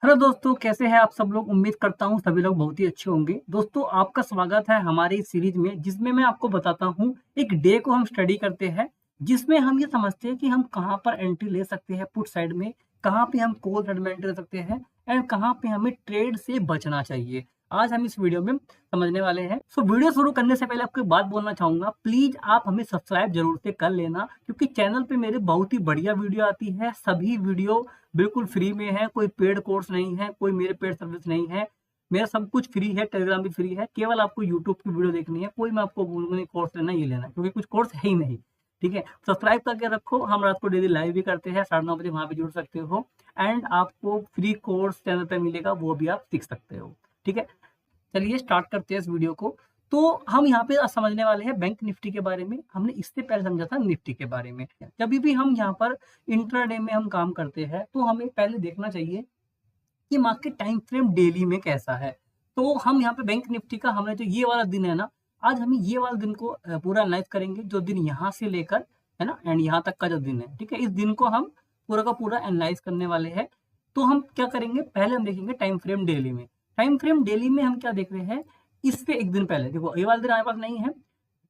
Hello दोस्तों, कैसे हैं आप सब लोग। उम्मीद करता हूँ सभी लोग बहुत ही अच्छे होंगे। दोस्तों, आपका स्वागत है हमारी इस सीरीज में, जिसमें मैं आपको बताता हूँ एक डे को हम स्टडी करते हैं, जिसमें हम ये समझते हैं कि हम कहाँ पर एंट्री ले सकते हैं पुट साइड में, कहाँ पे हम कॉल साइड में एंट्री ले सकते हैं एंड कहाँ पे हमें ट्रेड से बचना चाहिए। आज हम इस वीडियो में समझने वाले हैं। सो वीडियो शुरू करने से पहले आपको एक बात बोलना चाहूंगा, प्लीज आप हमें सब्सक्राइब जरूर से कर लेना, क्योंकि चैनल पे मेरे बहुत ही बढ़िया वीडियो आती है। सभी वीडियो बिल्कुल फ्री में है, कोई पेड कोर्स नहीं है, कोई मेरे पेड सर्विस नहीं है। मेरा सब कुछ फ्री है, टेलीग्राम भी फ्री है। केवल आपको यूट्यूब की वीडियो देखनी है, कोई मैं आपको बोलूंगा नहीं कोर्स लेना ये लेना, क्योंकि कुछ कोर्स है ही नहीं। ठीक है, सब्सक्राइब करके रखो। हम रात को डेली लाइव भी करते हैं 9:30 बजे, वहां पे जुड़ सकते हो एंड आपको फ्री कोर्स चैनल पे मिलेगा, वो भी आप सीख सकते हो। ठीक है, चलिए स्टार्ट करते हैं इस वीडियो को। तो हम यहाँ पे समझने वाले हैं बैंक निफ्टी के बारे में। हमने इससे पहले समझा था निफ्टी के बारे में। जब भी हम यहाँ पर इंट्राडे में हम काम करते हैं, तो हमें पहले देखना चाहिए कि मार्केट टाइम फ्रेम डेली में कैसा है। तो हम यहाँ पे बैंक निफ्टी का हमने जो ये वाला दिन है ना, आज हम ये वाला दिन को पूरा एनालाइज करेंगे, जो दिन यहाँ से लेकर है ना एंड यहाँ तक का जो दिन है। ठीक है, इस दिन को हम पूरा का पूरा एनालाइज करने वाले हैं। तो हम क्या करेंगे, पहले हम देखेंगे टाइम फ्रेम डेली में। टाइम फ्रेम डेली में हम क्या देख रहे हैं, इससे एक दिन पहले देखो, ये वाला दिन हमारे पास नहीं है,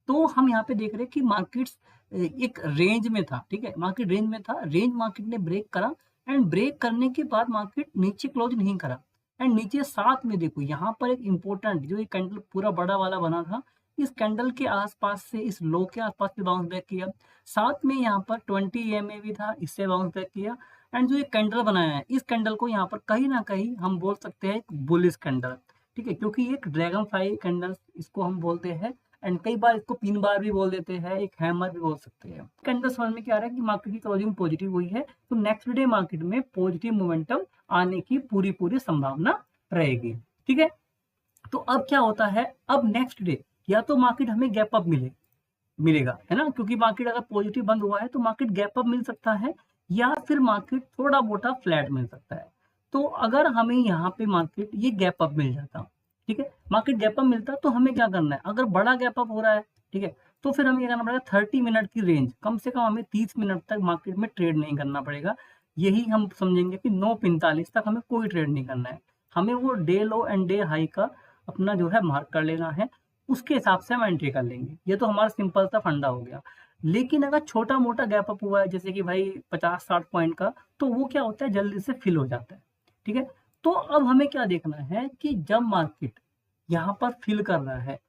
तो हम यहाँ पे देख रहे हैं कि मार्केट्स एक रेंज में था। ठीक है, मार्केट रेंज में था, रेंज मार्केट ने ब्रेक करा एंड ब्रेक करने के बाद मार्केट नीचे क्लोज नहीं करा एंड नीचे साथ में देखो यहाँ पर एक इंपॉर्टेंट जो ये कैंडल पूरा बड़ा वाला बना था, इस कैंडल के आसपास से, इस लो के आसपास से बाउंस बैक किया। साथ में यहाँ पर 20 EMA भी था, इससे बाउंस बैक किया एंड जो ये कैंडल बनाया है, इस कैंडल को यहाँ पर कहीं ना कहीं हम बोल सकते हैं एक बुलिश कैंडल। ठीक है, क्योंकि एक ड्रैगन फ्लाई कैंडल इसको हम बोलते हैं एंड कई बार इसको पिन बार भी बोल देते हैं, एक हैमर भी बोल सकते हैं। कैंडल समझ में क्या आ रहा है कि मार्केट की क्लोजिंग पॉजिटिव हुई है, तो नेक्स्ट डे मार्केट में पॉजिटिव मोमेंटम आने की पूरी पूरी संभावना रहेगी। ठीक है, तो अब क्या होता है, अब नेक्स्ट डे या तो मार्केट हमें गैप अप मिलेगा, है ना, क्योंकि मार्केट अगर पॉजिटिव बंद हुआ है तो मार्केट गैप अप मिल सकता है, या फिर मार्केट थोड़ा मोटा फ्लैट मिल सकता है। तो अगर हमें यहाँ पे मार्केट ये गैप अप मिल जाता, ठीक है, मार्केट गैप अप मिलता, तो हमें क्या करना है, अगर बड़ा गैप अप हो रहा है, ठीक है, तो फिर हमें क्या करना पड़ेगा, 30 मिनट की रेंज, कम से कम हमें 30 मिनट तक मार्केट में ट्रेड नहीं करना पड़ेगा। यही हम समझेंगे कि 9:45 तक हमें कोई ट्रेड नहीं करना है। हमें वो day low and day high का अपना जो है मार्क कर लेना है, उसके हिसाब से हम एंट्री कर लेंगे। ये तो हमारा सिंपल सा फंडा हो गया। लेकिन अगर छोटा मोटा गैप अप हुआ है, जैसे कि भाई 50-60 पॉइंट का, तो वो क्या होता है, जल्दी से फिल हो जाता है। ठीक है, तो अब हमें क्या देखना है कि जब मार्केट यहाँ पर फिल कर रहा है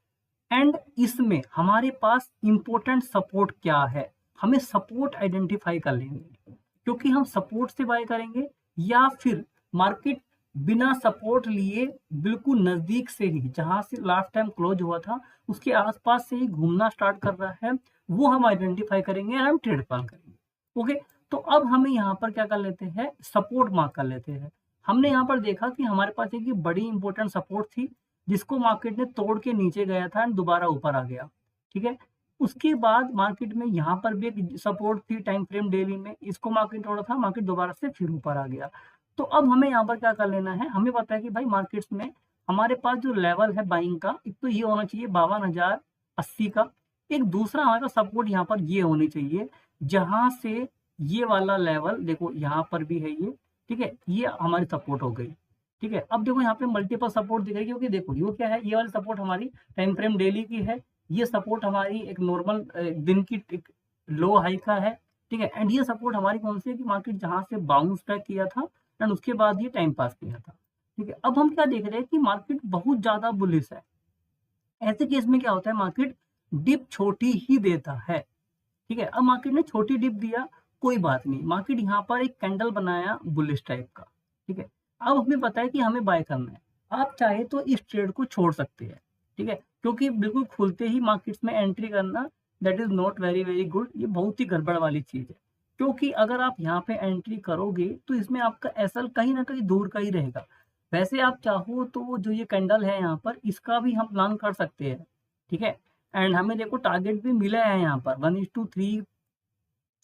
एंड इसमें हमारे पास इंपॉर्टेंट सपोर्ट क्या है, हमें सपोर्ट आइडेंटिफाई कर लेंगे, क्योंकि हम सपोर्ट से बाय करेंगे या फिर मार्केट बिना सपोर्ट लिए बिल्कुल नजदीक से ही, जहां से लास्ट टाइम क्लोज हुआ था उसके आसपास से ही घूमना स्टार्ट कर रहा है, वो हम आइडेंटिफाई करेंगे और हम ट्रेड प्लान करेंगे। ओके, तो अब हमें यहाँ पर क्या कर लेते हैं, सपोर्ट मार्क कर लेते हैं। हमने यहाँ पर देखा कि हमारे पास एक बड़ी इंपॉर्टेंट सपोर्ट थी, जिसको मार्केट ने तोड़ के नीचे गया था एंड दोबारा ऊपर आ गया। ठीक है, उसके बाद मार्केट में यहाँ पर भी एक सपोर्ट थी टाइम फ्रेम डेली में, इसको मार्केट तोड़ा था, मार्केट दोबारा से फिर ऊपर आ गया। तो अब हमें यहाँ पर क्या कर लेना है, हमें पता है कि भाई मार्केट्स में हमारे पास जो लेवल है बाइंग का, एक तो ये होना चाहिए 52,080 का, एक दूसरा हमारे पास सपोर्ट यहाँ पर ये होनी चाहिए, जहां से ये वाला लेवल देखो यहाँ पर भी है ये। ठीक है, ये हमारी सपोर्ट हो गई। ठीक है, अब देखो यहाँ पे मल्टीपल सपोर्ट दिख रही है, क्योंकि देखो ये क्या है, ये वाली सपोर्ट हमारी टाइम फ्रेम डेली की है, ये सपोर्ट हमारी एक नॉर्मल दिन की लो हाई का है। ठीक है, एंड ये सपोर्ट हमारी कौन सी है, कि मार्केट जहां से बाउंस बैक किया था एंड उसके बाद ये टाइम पास किया था। ठीक है, अब हम क्या देख रहे हैं कि मार्केट बहुत ज्यादा बुलिश है। ऐसे केस में क्या होता है, मार्केट डिप छोटी ही देता है। ठीक है, अब मार्केट ने छोटी डिप दिया, कोई बात नहीं, मार्केट यहाँ पर एक कैंडल बनाया बुलिश टाइप का। ठीक है, अब हमें पता है कि हमें बाय करना है। आप चाहे तो इस ट्रेड को छोड़ सकते हैं। ठीक है, क्योंकि बिल्कुल खुलते ही मार्केट्स में एंट्री करना, that is not very very good, ये बहुत ही गड़बड़ वाली चीज है। क्योंकि अगर आप यहाँ पे एंट्री करोगे तो इसमें आपका एसएल कहीं ना कहीं दूर का ही रहेगा। वैसे आप चाहो तो जो ये कैंडल है यहाँ पर, इसका भी हम प्लान कर सकते हैं। ठीक है, एंड हमें देखो टारगेट भी मिला है यहाँ पर 1:3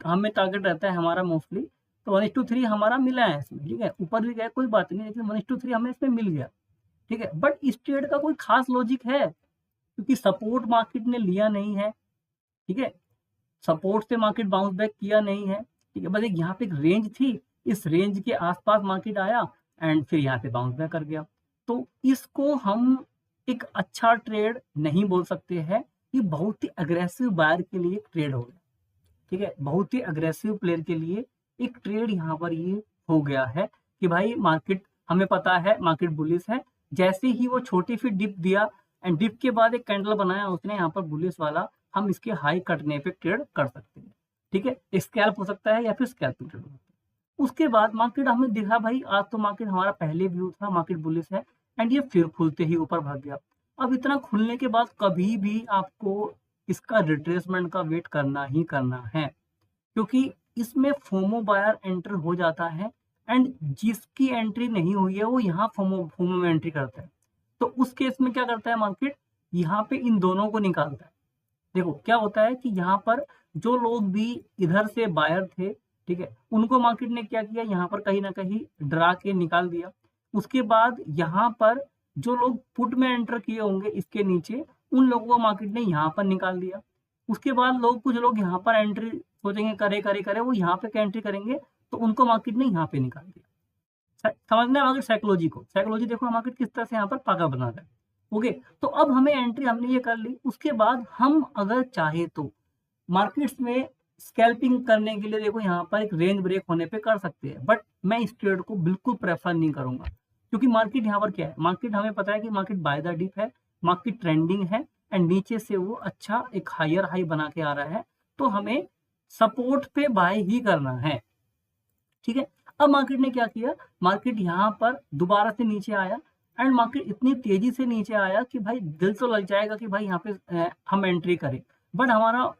हमें टारगेट रहता है हमारा मोस्टली, तो 1:3 हमारा मिला है इसमें। ठीक है, ऊपर भी गया कोई बात नहीं, लेकिन 1:3 हमें इसमें मिल गया। ठीक है, बट इस ट्रेड का कोई खास लॉजिक है, क्योंकि सपोर्ट मार्केट ने लिया नहीं है। ठीक है, सपोर्ट से मार्केट बाउंस बैक किया नहीं है। ठीक है, बस एक यहाँ पे एक रेंज थी, इस रेंज के आसपास मार्केट आया एंड फिर यहाँ पे बाउंस बैक कर गया। तो इसको हम एक अच्छा ट्रेड नहीं बोल सकते हैं, ये बहुत ही अग्रेसिव बायर के लिए ट्रेड हो गया। ठीक है, बहुत ही अग्रेसिव प्लेयर के लिए एक ट्रेड यहाँ पर ये हो गया है कि भाई मार्केट, हमें पता है मार्केट बुलिश है, जैसे ही वो छोटी फिर डिप दिया एंड डिप के बाद एक कैंडल बनाया उसने यहाँ पर बुलिश वाला, हम इसके हाई कटने पे ट्रेड कर सकते हैं। ठीक है, स्कैल्प हो सकता है या फिर स्कैल्पिंग ट्रेड हो सकता है। उसके बाद मार्केट हमें दिखा भाई आज तो मार्केट हमारा पहले व्यू था मार्केट बुलिश है एंड ये फिर खुलते ही ऊपर भाग गया। अब इतना खुलने के बाद कभी भी आपको इसका रिट्रेसमेंट का वेट करना ही करना है, क्योंकि इसमें फोमो बायर एंटर हो जाता है एंड जिसकी एंट्री नहीं हुई है वो यहाँ फोमो फोमो में एंट्री करता है। तो उस केस में क्या करता है मार्केट, यहाँ पे इन दोनों को निकालता है। देखो क्या होता है कि यहाँ पर जो लोग भी इधर से बायर थे, ठीक है, उनको मार्केट ने क्या किया, यहाँ पर कहीं ना कहीं डरा के निकाल दिया। उसके बाद यहाँ पर जो लोग पुट में एंटर किए होंगे इसके नीचे, उन लोगों को मार्केट ने यहाँ पर निकाल दिया। उसके बाद कुछ लोग यहाँ पर एंट्री सोचेंगे करे वो यहाँ पे एंट्री करेंगे, तो उनको मार्केट ने यहाँ पे निकाल दिया। समझना है मार्केट साइकोलॉजी को, साइकोलॉजी देखो मार्केट किस तरह से यहाँ पर पागल बना रहा है। ओके, तो अब हमें एंट्री हमने ये कर ली। उसके बाद हम अगर चाहे तो मार्केट्स में स्कैल्पिंग करने के लिए देखो यहाँ पर एक रेंज ब्रेक होने पे कर सकते हैं, बट मैं इस ट्रेड को बिल्कुल प्रेफर नहीं करूंगा, क्योंकि मार्केट यहाँ पर क्या है, मार्केट हमें पता है कि मार्केट बाय द डिप है, मार्केट ट्रेंडिंग है एंड नीचे से वो अच्छा एक हायर हाई बना के आ रहा है, तो हमें सपोर्ट पे बाय ही करना है। ठीक है, अब मार्केट ने क्या किया, मार्केट यहाँ पर दोबारा से नीचे आया एंड मार्केट इतनी तेजी से नीचे आया कि भाई दिल तो लग जाएगा कि भाई यहाँ पे हम एंट्री करें, बट हमारा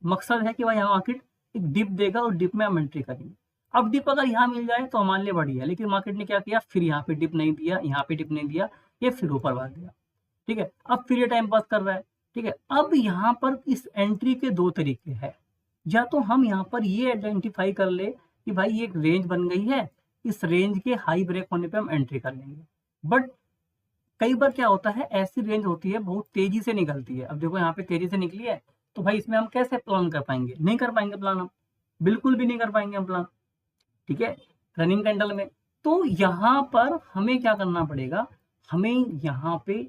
मकसद है कि भाई यहाँ मार्केट एक डिप देगा और डिप में हम एंट्री करेंगे। अब डिप अगर यहाँ मिल जाए तो हमारे लिए बढ़िया, लेकिन मार्केट ने क्या किया, फिर यहाँ पे डिप नहीं दिया, यहाँ पे डिप नहीं दिया, ये फिर ऊपर भाग गया। ठीक है, अब फिर ये टाइम पास कर रहा है। ठीक है, अब यहाँ पर इस एंट्री के दो तरीके हैं, या तो हम यहाँ पर ये आइडेंटिफाई कर ले कि भाई ये एक रेंज बन गई है, इस रेंज के हाई ब्रेक होने पे हम एंट्री कर लेंगे। बट कई बार क्या होता है, ऐसी रेंज होती है बहुत तेजी से निकलती है। अब देखो यहाँ पे तेजी से निकली है, तो भाई इसमें हम कैसे प्लान कर पाएंगे, नहीं कर पाएंगे प्लान, हम बिल्कुल भी नहीं कर पाएंगे हम प्लान। ठीक है, रनिंग कैंडल में तो यहाँ पर हमें क्या करना पड़ेगा, हमें यहाँ पे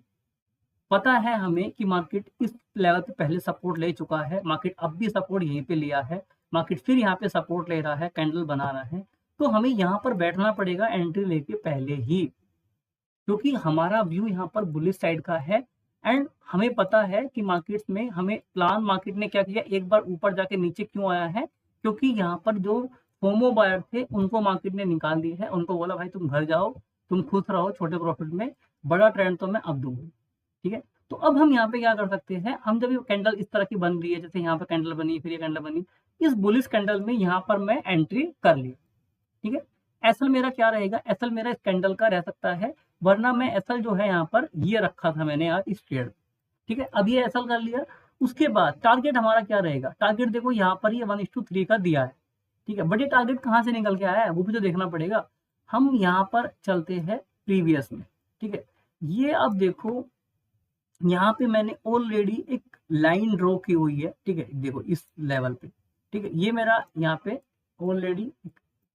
पता है हमें कि मार्केट इस लेवल पे पहले सपोर्ट ले चुका है, मार्केट अब भी सपोर्ट यहीं पे लिया है, मार्केट फिर यहाँ पे सपोर्ट ले रहा है, कैंडल बना रहा है, तो हमें यहाँ पर बैठना पड़ेगा एंट्री लेके पहले ही, क्योंकि हमारा व्यू यहाँ पर बुलिश साइड का है एंड हमें पता है कि मार्केट में हमें प्लान, मार्केट ने क्या किया, एक बार ऊपर जाके नीचे क्यों आया है, क्योंकि यहाँ पर जो फोमो बायर थे उनको मार्केट ने निकाल दी है, उनको बोला भाई तुम घर जाओ, तुम खुश रहो छोटे प्रॉफिट में, बड़ा ट्रेंड तो मैं अब दूंगा। ठीक है, तो अब हम यहाँ पे क्या कर सकते हैं, हम जब ये कैंडल इस तरह की बन रही है, जैसे यहाँ पे कैंडल बनी फिर ये कैंडल बनी, इस बुलिश कैंडल में यहाँ पर मैं एंट्री कर ली। ठीक है, एसएल मेरा क्या रहेगा, एसएल मेरा इस कैंडल का रह सकता है, वरना मैं एसएल जो है यहाँ पर ये रखा था मैंने आज इस ट्रेड। ठीक है, अब ये एसएल कर लिया। उसके बाद टारगेट हमारा क्या रहेगा, टारगेट देखो यहाँ पर ये 1:3 का दिया है। ठीक है, बट ये टारगेट कहाँ से निकल के आया है वो भी तो देखना पड़ेगा। हम यहाँ पर चलते हैं प्रीवियस में। ठीक है, ये अब देखो यहाँ पे मैंने ऑलरेडी एक लाइन ड्रॉ की हुई है। ठीक है, देखो इस लेवल पे, ठीक है, ये मेरा यहाँ पे ऑलरेडी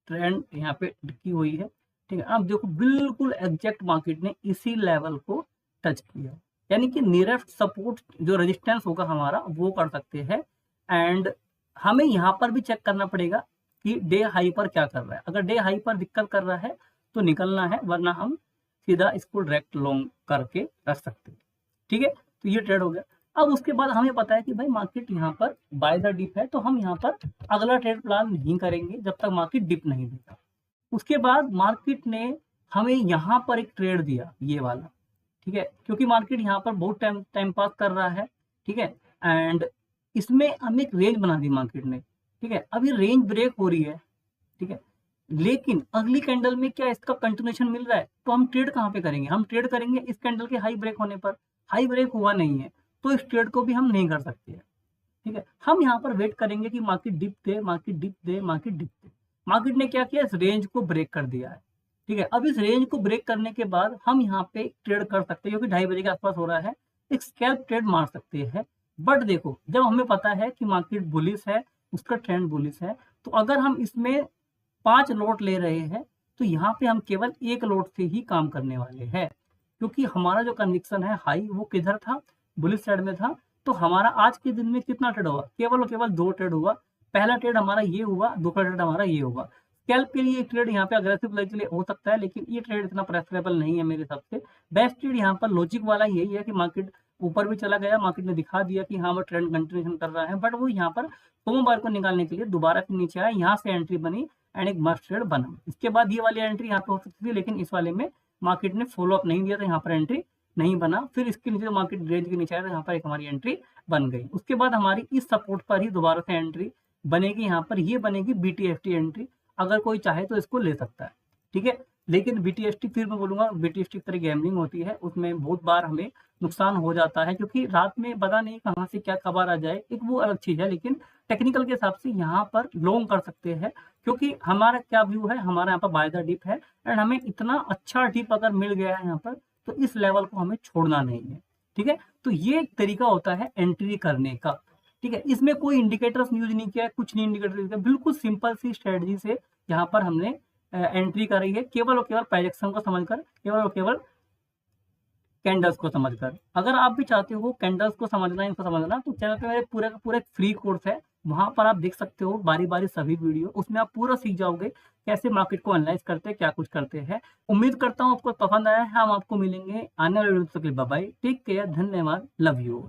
ट्रेंड यहाँ पे की हुई है। ठीक है, अब देखो बिल्कुल एग्जैक्ट मार्केट ने इसी लेवल को टच किया, यानी कि नियरेस्ट सपोर्ट जो रेजिस्टेंस होगा हमारा वो कर सकते हैं। एंड हमें यहाँ पर भी चेक करना पड़ेगा कि डे हाई पर क्या कर रहा है, अगर डे हाई पर दिक्कत कर रहा है तो निकलना है, वरना हम सीधा इसको डायरेक्ट लॉन्ग करके रख सकते हैं। ठीक है, तो ये ट्रेड हो गया। अब उसके बाद हमें पता है कि भाई मार्केट यहाँ पर बाय द डिप है, तो हम यहाँ पर अगला ट्रेड प्लान नहीं करेंगे जब तक मार्केट डिप नहीं देगा। उसके बाद मार्केट ने हमें यहाँ पर एक ट्रेड दिया, ये वाला। ठीक है, क्योंकि मार्केट यहाँ पर बहुत टाइम पास कर रहा है। ठीक है, एंड इसमें हम एक रेंज बना दी मार्केट ने। ठीक है, अब ये रेंज ब्रेक हो रही है। ठीक है, लेकिन अगली कैंडल में क्या इसका कंटिन्यूएशन मिल रहा है, तो हम ट्रेड कहाँ पे करेंगे, हम ट्रेड करेंगे इस कैंडल के हाई ब्रेक होने पर। हाई ब्रेक हुआ नहीं है तो इस ट्रेड को भी हम नहीं कर सकते हैं। ठीक है, हम यहाँ पर वेट करेंगे कि मार्केट डिप दे, मार्केट डिप दे, मार्केट डिप दे। मार्केट ने क्या किया, इस रेंज को ब्रेक कर दिया है। ठीक है, अब इस रेंज को ब्रेक करने के बाद हम यहाँ पे ट्रेड कर सकते हैं, क्योंकि 2:30 बजे के आसपास हो रहा है, एक स्कैल्प ट्रेड मार सकते हैं। बट देखो जब हमें पता है कि मार्केट बुलिश है, उसका ट्रेंड बुलिश है, तो अगर हम इसमें 5 लॉट ले रहे हैं तो यहाँ पे हम केवल एक लोड से ही काम करने वाले हैं, क्योंकि हमारा जो कन्विक्शन है हाई वो किधर था, बुलिश साइड में था। तो हमारा आज के दिन में कितना ट्रेड हुआ, केवल और केवल 2 ट्रेड हुआ। पहला ट्रेड हमारा ये हुआ, दूसरा ट्रेड हमारा ये हुआ। स्कैल्प के लिए ट्रेड यहाँ पे अग्रेसिव के लिए हो सकता है, लेकिन ये ट्रेड इतना प्रेफरेबल नहीं है मेरे हिसाब से। बेस्ट ट्रेड यहाँ पर लॉजिक वाला यही है कि मार्केट ऊपर भी चला गया, मार्केट ने दिखा दिया कि हाँ वो ट्रेंड कंटिन्यूशन कर रहा है, बट वो यहाँ पर सोमवार को निकालने के लिए दोबारा फिर नीचे आया, यहाँ से एंट्री बनी एंड एक मस्ट ट्रेड बना। इसके बाद ये वाली एंट्री यहाँ पे हो सकती थी, लेकिन इस वाले में मार्केट ने फॉलो अप नहीं दिया, तो यहाँ पर एंट्री नहीं बना। फिर इसके नीचे मार्केट रेंज के नीचे आया, तो यहाँ पर एक हमारी एंट्री बन गई। उसके बाद हमारी इस सपोर्ट पर ही दोबारा से एंट्री बनेगी, यहाँ पर ये बनेगी BTST एंट्री। अगर कोई चाहे तो इसको ले सकता है, ठीक है। लेकिन BTST फिर मैं बोलूंगा, BTST की तरह गैम्बलिंग होती है, उसमें बहुत बार हमें नुकसान हो जाता है, क्योंकि रात में पता नहीं कहाँ से क्या खबर आ जाए, एक वो अलग चीज है। लेकिन टेक्निकल के हिसाब से यहाँ पर लॉन्ग कर सकते हैं, क्योंकि हमारा क्या व्यू है, हमारा यहाँ पर बाय द डिप है एंड हमें इतना अच्छा डिप अगर मिल गया है यहाँ पर, तो इस लेवल को हमें छोड़ना नहीं है, ठीक है। तो ये एक तरीका होता है एंट्री करने का, ठीक है। इसमें कोई इंडिकेटर्स यूज नहीं किया है, कुछ नहीं इंडिकेटर यूज किया, बिल्कुल सिंपल सी स्ट्रेटजी से यहाँ पर हमने एंट्री करी है, केवल और केवल प्राइजेक्शन को समझकर, केवल और केवल कैंडल्स को समझकर। अगर आप भी चाहते हो कैंडल्स को समझना, इनको समझना, तो चैनल पे मेरे पूरा का पूरा एक फ्री कोर्स है, वहां पर आप देख सकते हो बारी बारी सभी वीडियो, उसमें आप पूरा सीख जाओगे कैसे मार्केट को एनालाइज करते हैं, क्या कुछ करते हैं। उम्मीद करता हूँ आपको पसंद आया है। हम आपको मिलेंगे आने वाले वीडियो तक, बाय बाय, टेक केयर, धन्यवाद, लव यू।